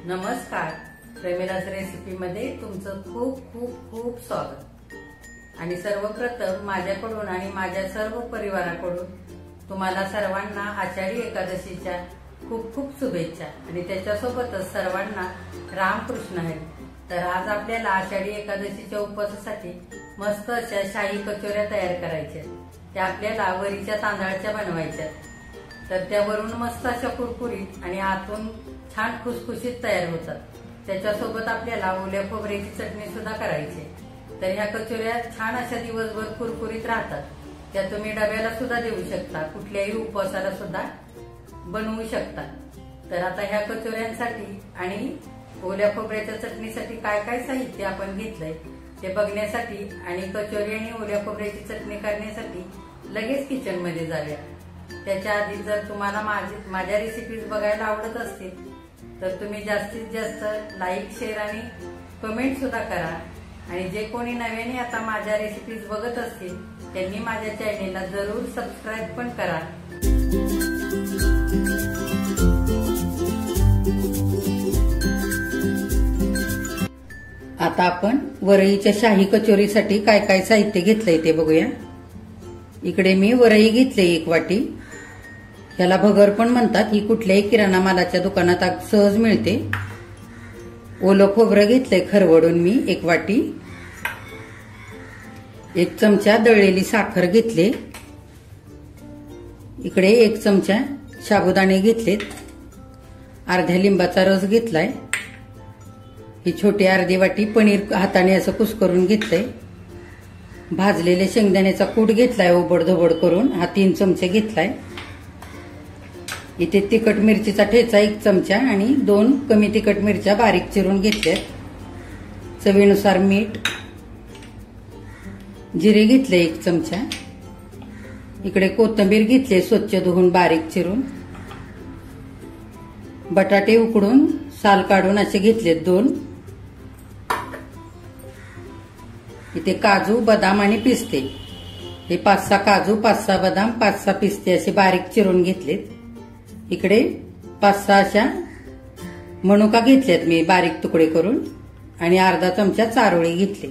नमस्कार, प्रेमिला's रेसिपीमध्ये तुमचं खूप खूप खूप स्वागत। आणि सर्वप्रथम माझ्याकडून आणि माझ्या सर्व परिवाराकडून तुम्हाला सर्वांना आषाढी एकादशीच्या खूप खूप शुभेच्छा आणि त्याच्यासोबतच सर्वांना रामकृष्ण हरी। तर आज आपल्याला आषाढी एकादशीच्या उपवासासाठी मस्त अशा शाही कचोऱ्या तयार करायच्या। त्या आपल्याला वरीच्या तांदळाच्या बनवायच्या। तर त्यावरून मस्त अशा कुरकुरीत आणि आतून छान खुसखुशीत तयार होतात। त्याच्यासोबत आपल्याला ओल्या खोबऱ्याची चटणी सुद्धा करायची। तर ह्या कचोऱ्या छान अशा दिवसभर कुरकुरीत राहतात। त्या तुम्ही डब्याला सुद्धा देऊ शकता, कुठल्याही उपवासाला सुद्धा बनवू शकता। तर आता ह्या कचोऱ्यांसाठी आणि ओल्या खोबऱ्याच्या चटणीसाठी काय काय साहित्य आपण घेतलंय ते बघण्यासाठी आणि कचोरी आणि ओल्या खोबऱ्याची चटणी करण्यासाठी लगेच किचन मध्ये जाऊया। त्याच्या आधी जर तुम्हाला माझ्या रेसिपीज बघायला आवडत असतील तर तुम्ही जास्तीत जास्त लाईक, शेअर आणि कमेंट सुद्धा करा। आणि जे कोणी नव्याने आता माझ्या रेसिपीज बघत असतील त्यांनी माझ्या चॅनेलला जरूर सबस्क्राईब पण करा। आता आपण वरईच्या शाही कचोरीसाठी काय काय साहित्य घेतलंय ते बघूया। इकडे मी वरई घेतले 1 वाटी। याला भगर पण म्हणतात। ही कुठल्याही किराणा मालाच्या दुकानात सहज मिळते। ओलं खोबरं घेतलंय खरवडून मी 1 वाटी। 1 चमचा दळलेली साखर घेतले। इकडे 1 चमचा साबुदाणे घेतलेत। अर्ध्या लिंबाचा रस घेतलाय। ही छोटी अर्धी वाटी पनीर हाताने असं कुस्करून घेतलंय। भाजलेले शेंगदाण्याचा कूट घेतलाय ओबडधोबड करून, हा 3 चमचे घेतलाय। इथे तिखट मिरचीचा ठेचा 1 चमचा आणि 2 कमी तिखट मिरच्या बारीक चिरून घेतल्यात। चवीनुसार मीठ, जिरे घेतले 1 चमचा। इकडे कोथिंबीर घेतले स्वच्छ धुवून बारीक चिरून। बटाटे उकडून साल काढून असे घेतलेत 2। इथे काजू, बदाम आणि पिस्ते, हे 5-6 काजू, 5-6 बदाम, 5-6 पिस्ते असे बारीक चिरून घेतलेत। इकडे 5-6 अशा मनुका घेतल्यात मी बारीक तुकडे करून आणि अर्धा चमचा चारोळी घेतली।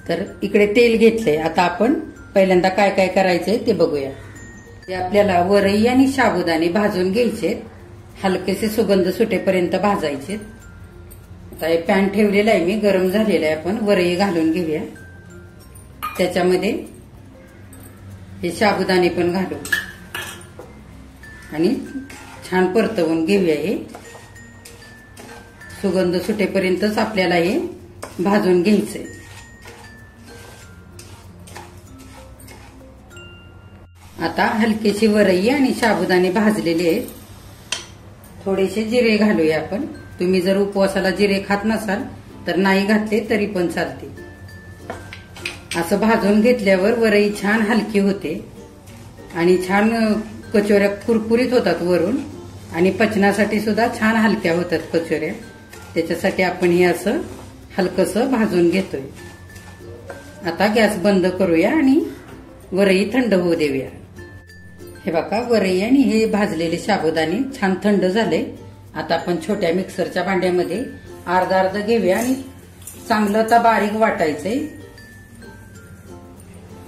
तर इकडे तेल घेतले। आता आपण पहिल्यांदा काय काय करायचंय ते बघूया। ते आपल्याला वरई आणि साबुदाणे भाजून घ्यायचे, हलकेसे सुगंध सुटेपर्यंत भाजायचे। आता हे पॅन ठेवलेला आहे मी, गरम झालेला आहे। आपण वरई घालून घेऊया। त्याच्यामध्ये हे साबुदाणे पण घालू आणि छान परतवून घेऊया। हे सुगंध सुटेपर्यंतच आपल्याला हे भाजून घ्यायचंय। आता हलकेशी वरई आणि साबुदाणे भाजलेले आहेत। थोडेसे जिरे घालूया आपण। तुम्ही जर उपवासाला जिरे खात नसाल तर नाही घातले तरी पण चालते। असं भाजून घेतल्यावर वरई छान हलकी होते आणि छान कचोऱ्या कुरकुरीत होतात वरून आणि पचनासाठी सुद्धा छान हलक्या होतात कचोऱ्या। त्याच्यासाठी आपण हे असं हलकसं भाजून घेतोय। आता गॅस बंद करूया आणि वरई थंड होऊ देऊया। हे बघा, वरई आणि हे भाजलेले साबुदाणे छान थंड झाले। आता आपण छोट्या मिक्सरच्या भांड्यामध्ये अर्धा घेऊया आणि चांगलं आता बारीक वाटायचंय।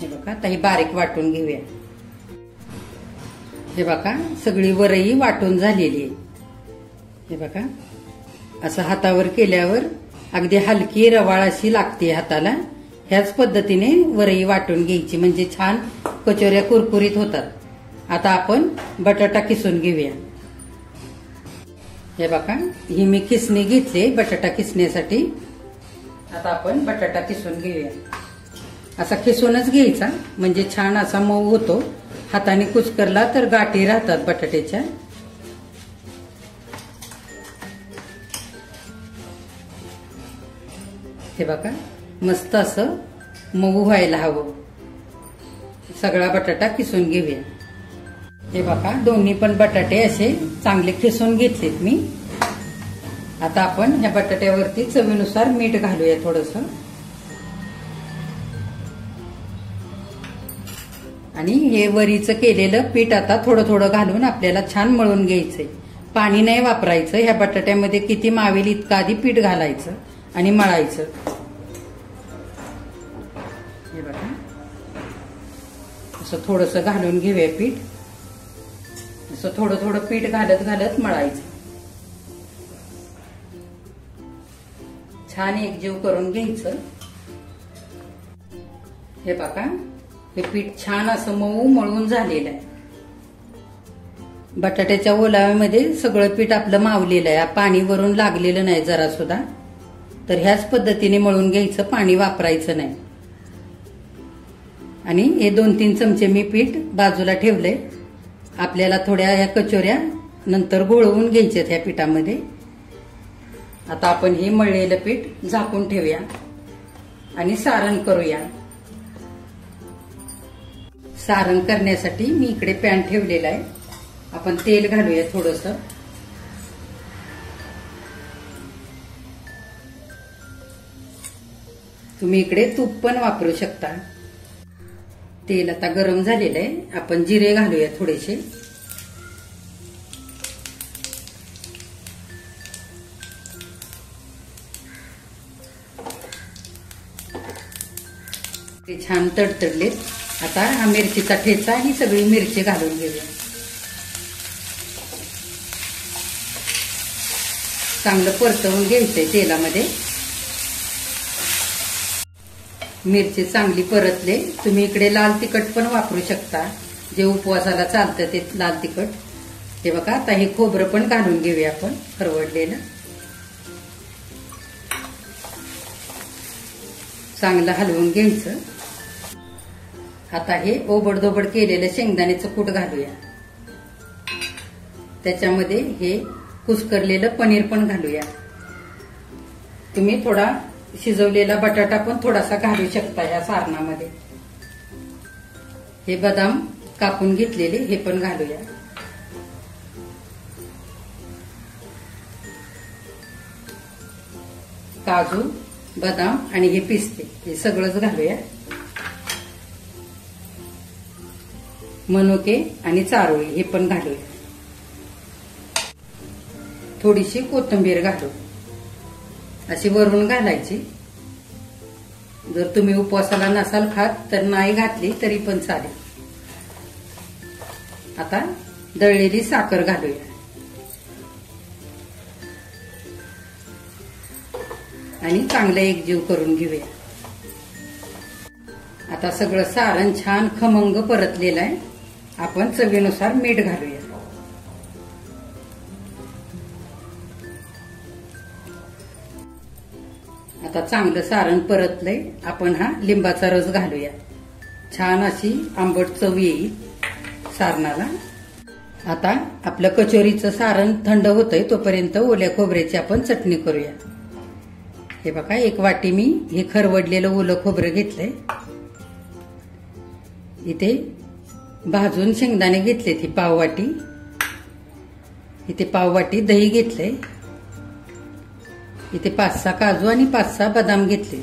हे बघा, आता ही बारीक वाटून घेऊया। हे बघा, सगळी वरई वाटून झालेली आहे। हे बघा, असं हातावर केल्यावर अगदी हलकी रवाळ अशी लागते हाताला। ह्याच पद्धतीने वरई वाटून घ्यायची म्हणजे छान कचोऱ्या कुरकुरीत होतात। आता आपण बटाटा किसून घेऊया। हे बघा, ही मी किसणी घेतली बटाटा किसण्यासाठी। आता आपण बटाटा किसून घेऊया। असा किसूनच घ्यायचा म्हणजे छान असा मऊ होतो। हाताने कुस्करला तर गाठी राहतात बटाट्याच्या। हे बघा, मस्त असं मऊ व्हायला हवं। सगळा बटाटा किसून घेऊया। हे बघा, दोन्ही पण बटाटे असे चांगले किसून घेतलेत मी। आता आपण ह्या बटाट्यावरती चवीनुसार मीठ घालूया थोडंसं आणि हे वरीचं केलेलं पीठ आता थोडं थोडं घालून आपल्याला छान मळून घ्यायचंय। पाणी नाही वापरायचं. ह्या बटाट्यामध्ये किती मावेल इतकं आधी पीठ घालायचं आणि मळायचं. हे बघा, असं थोडंसं घालून घेऊया पीठ. असं थोडं थोडं पीठ घालत घालत मळायचं. छान एकजीव करून घ्यायचं. हे बघा, हे पीठ छान असं मऊ मळून झालेलं आहे. बटाट्याच्या ओलाव्यामध्ये सगळं पीठ आपलं मावलेलं आहे. पाणी वरून लागलेलं नाही जरा सुद्धा. तर ह्याच पद्धतीने मळून घ्यायचं, पाणी वापरायचं नाही. आणि हे 2-3 चमचे मी पीठ बाजूला ठेवले. आपल्याला थोड्या ह्या कचोऱ्या नंतर गोळवून घ्यायच्यात ह्या पिठामध्ये. आता आपण हे मळलेलं पीठ झाकून ठेवूया आणि सारण करूया. सारण करण्यासाठी मी इकडे पॅन ठेवलेला आहे. आपण तेल घालूया थोडंसं. तुम्ही इकडे तूप पण वापरू शकता. तेल आता गरम झालेलं आहे. आपण जिरे घालूया थोडेसे. ते छान तडतडलेत. आता हा मिरचीचा ठेचा ही सगळी मिरची घालून घेऊया. चांगलं परतवून घ्यायचंय तेलामध्ये. मिरची चांगली परतले. तुम्ही इकडे लाल तिखट पण वापरू शकता, जे उपवासाला चालतं ते लाल तिखट. हे बघा, आता हे खोबरं पण घालून घेऊया आपण खरवडलेलं. चांगलं हलवून घ्यायचं. आता हे ओबडधोबड केलेलं शेंगदाण्याचं कूट घालूया. त्याच्यामध्ये हे कुस्करलेलं पनीर पण घालूया. तुम्ही थोडा शिजवलेला बटाटा पण थोडासा घालू शकता या सारणामध्ये. हे बदाम कापून घेतलेले हे पण घालूया. काजू, बदाम आणि हे पिस्ते हे सगळंच घालूया. मनुके आणि चारोळी हे पण घालूया. थोडीशी कोथिंबीर घालू. अशी वरून घालायची. जर तुम्ही उपवासाला नसाल खात तर नाही घातली तरी पण चालेल. आता दळलेली साखर घालूया. आणि चांगलं एकजीव करून घेऊया. आता सगळं सारण छान खमंग परतलेलं आहे. आपण चवीनुसार मीठ घालूया. आता चांगलं सारण परतलंय. आपण हा लिंबाचा रस घालूया. छान अशी आंबट चव येईल सारणाला. आता आपलं कचोरीचं सारण थंड होतंय तोपर्यंत ओल्या खोबऱ्याची आपण चटणी करूया. हे बघा, 1 वाटी मी हे खरवडलेलं ओलं खोबरं घेतलंय. इथे भाजून शेंगदाणे घेतलेत ही पाववाटी. इथे पाववाटी दही घेतलंय. इथे 5-6 काजू आणि 5-6 बदाम घेतले.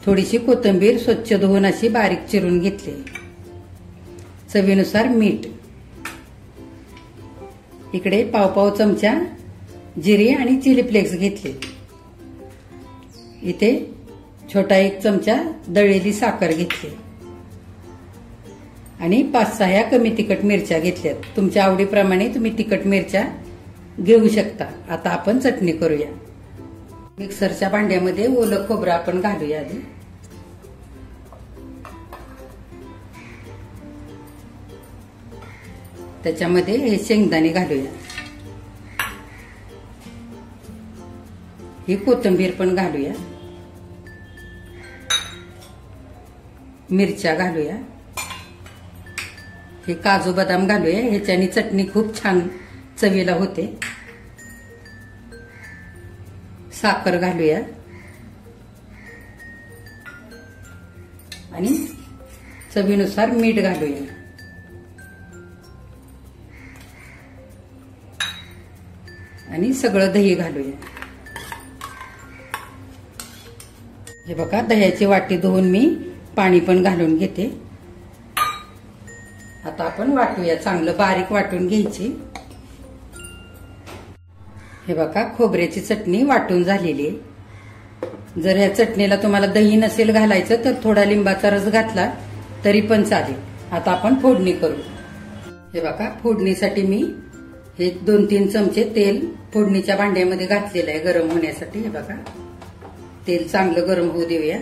थोडीशी कोथिंबीर स्वच्छ धुवून अशी बारीक चिरून घेतली. चवीनुसार मीठ. इकडे पाव चमचा जिरे आणि चिली फ्लेक्स घेतले. इथे छोटा 1 चमचा दळलेली साखर घेतली. आणि 5-6 ह्या कमी तिखट मिरच्या घेतल्यात. तुमच्या आवडीप्रमाणे तुम्ही तिखट मिरच्या घेऊ शकता. आता आपण चटणी करूया. मिक्सरच्या भांड्यामध्ये ओलं खोबरं आपण घालूया आधी. त्याच्यामध्ये हे शेंगदाणे घालूया. ही कोथिंबीर पण घालूया. मिरच्या घालूया. हे काजू बदाम घालूया. ह्याच्यानी चटणी खूप छान चवीला होते. साखर घालूया. आणि चवीनुसार मीठ घालूया. आणि सगळं दही घालूया. हे बघा, दह्याची वाटी धुवून मी पाणी पण घालून घेते. आता आपण वाटूया. चांगलं बारीक वाटून घ्यायची. हे बघा, खोबऱ्याची चटणी वाटून झालेली आहे. जर ह्या चटणीला तुम्हाला दही नसेल घालायचं तर थोडा लिंबाचा रस घातला तरी पण चालेल. आता आपण फोडणी करू. हे बघा, फोडणीसाठी मी हे 2-3 चमचे तेल फोडणीच्या भांड्यामध्ये घातलेलं आहे गरम होण्यासाठी. हे बघा, तेल चांगलं गरम होऊ देऊया.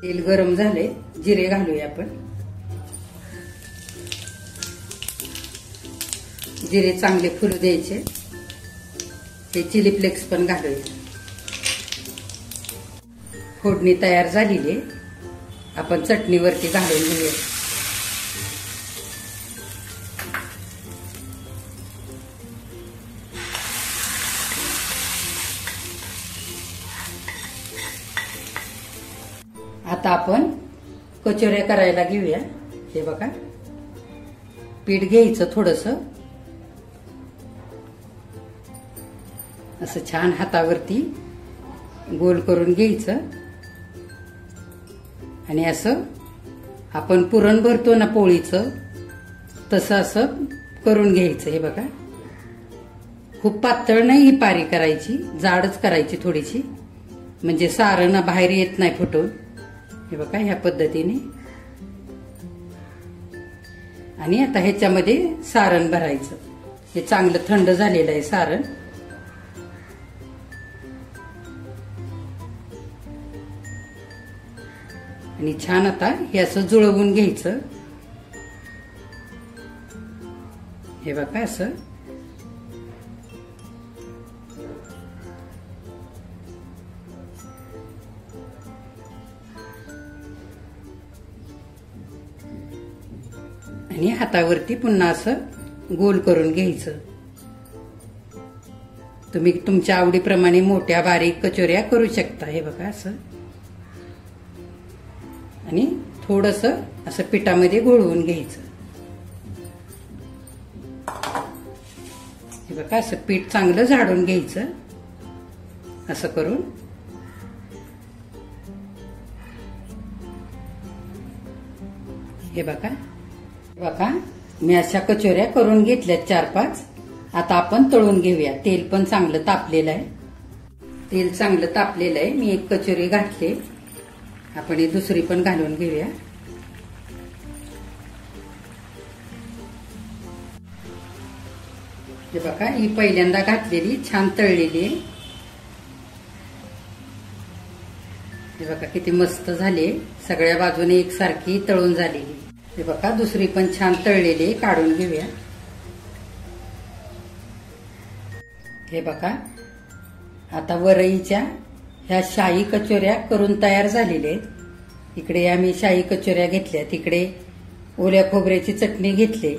तेल गरम झाले, जिरे घालूया आपण. जिरे चांगले फुलू द्यायचे. हे चिली फ्लेक्स पण घालूया. फोडणी तयार झालेली आहे. आपण चटणीवरती घालून घेऊया. आता आपण कचोऱ्या करायला घेऊया. हे बघा, पीठ घ्यायचं थोडंसं असं छान हातावरती गोल करून घ्यायचं आणि असं आपण पुरण भरतो ना पोळीचं तसं असं करून घ्यायचं. हे बघा, खूप पातळ नाही ही पारी करायची, जाडच करायची थोडीशी, म्हणजे सारण बाहेर येत नाही फुटून. हे बघा, ह्या पद्धतीने. आणि आता ह्याच्यामध्ये सारण भरायचं. हे चांगलं थंड झालेलं आहे सारण. आणि छान आता हे असं जुळवून घ्यायचं. हे बघा, असं आणि हातावरती पुन्हा असं गोल करून घ्यायचं. तुम्ही तुमच्या आवडीप्रमाणे मोठ्या बारीक कचोऱ्या करू शकता. हे बघा, असं आणि थोडंसं असं पिठामध्ये घोळवून घ्यायचं. हे बघा, असं पीठ चांगलं झाडून घ्यायचं असं करून. हे बघा, मी अशा कचोऱ्या करून घेतल्यात 4-5. आता आपण तळून घेऊया. तेल पण चांगलं तापलेलं आहे. तेल चांगलं तापलेलं आहे. मी एक कचोरी घातली. आपण ही दुसरी पण घालून घेऊया. हे बघा, ही पहिल्यांदा घातलेली छान तळलेली आहे. हे बघा, किती मस्त झाली. सगळ्या बाजूने एकसारखी तळून झालेली. हे बघा, दुसरी पण छान तळलेली आहे. काढून घेऊया. हे बघा, आता वरईच्या ह्या शाही कचोऱ्या करून तयार झालेल्या आहेत. इकडे आम्ही शाही कचोऱ्या घेतल्या, तिकडे ओल्या खोबऱ्याची चटणी घेतली.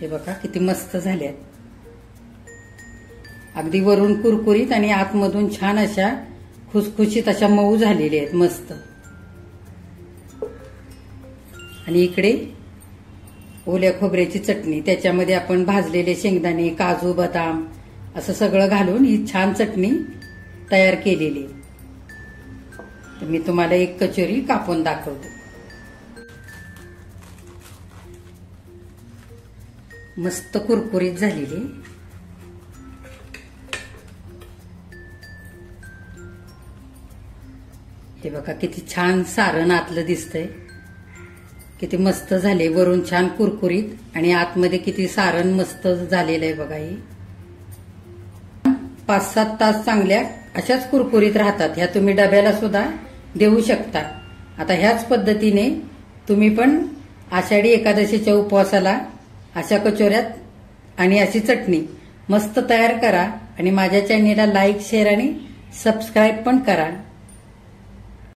हे बघा, किती मस्त झाल्यात. अगदी वरून कुरकुरीत आणि आतमधून छान अशा खुसखुशीत अशा मऊ झालेल्या आहेत मस्त. आणि इकडे ओल्या खोबऱ्याची चटणी, त्याच्यामध्ये आपण भाजलेले शेंगदाणे, काजू, बदाम असं सगळं घालून ही छान चटणी तयार केलेली. तर मी तुम्हाला एक कचोरी कापून दाखवते. मस्त कुरकुरीत झालेली. हे बघा, किती छान सारण आतलं दिसतंय. किती मस्त झाले. वरून छान कुरकुरीत आणि आतमध्ये किती सारण मस्त झालेलं आहे बघा. ही 5-7 तास चांगल्या अशाच कुरकुरीत राहतात. ह्या तुम्ही डब्याला सुद्धा देऊ शकता. आता ह्याच पद्धतीने तुम्ही पण आषाढी एकादशीच्या उपवासाला अशा कचोऱ्यात आणि अशी चटणी मस्त तयार करा. आणि माझ्या चॅनेलला लाईक, शेअर आणि सबस्क्राईब पण करा.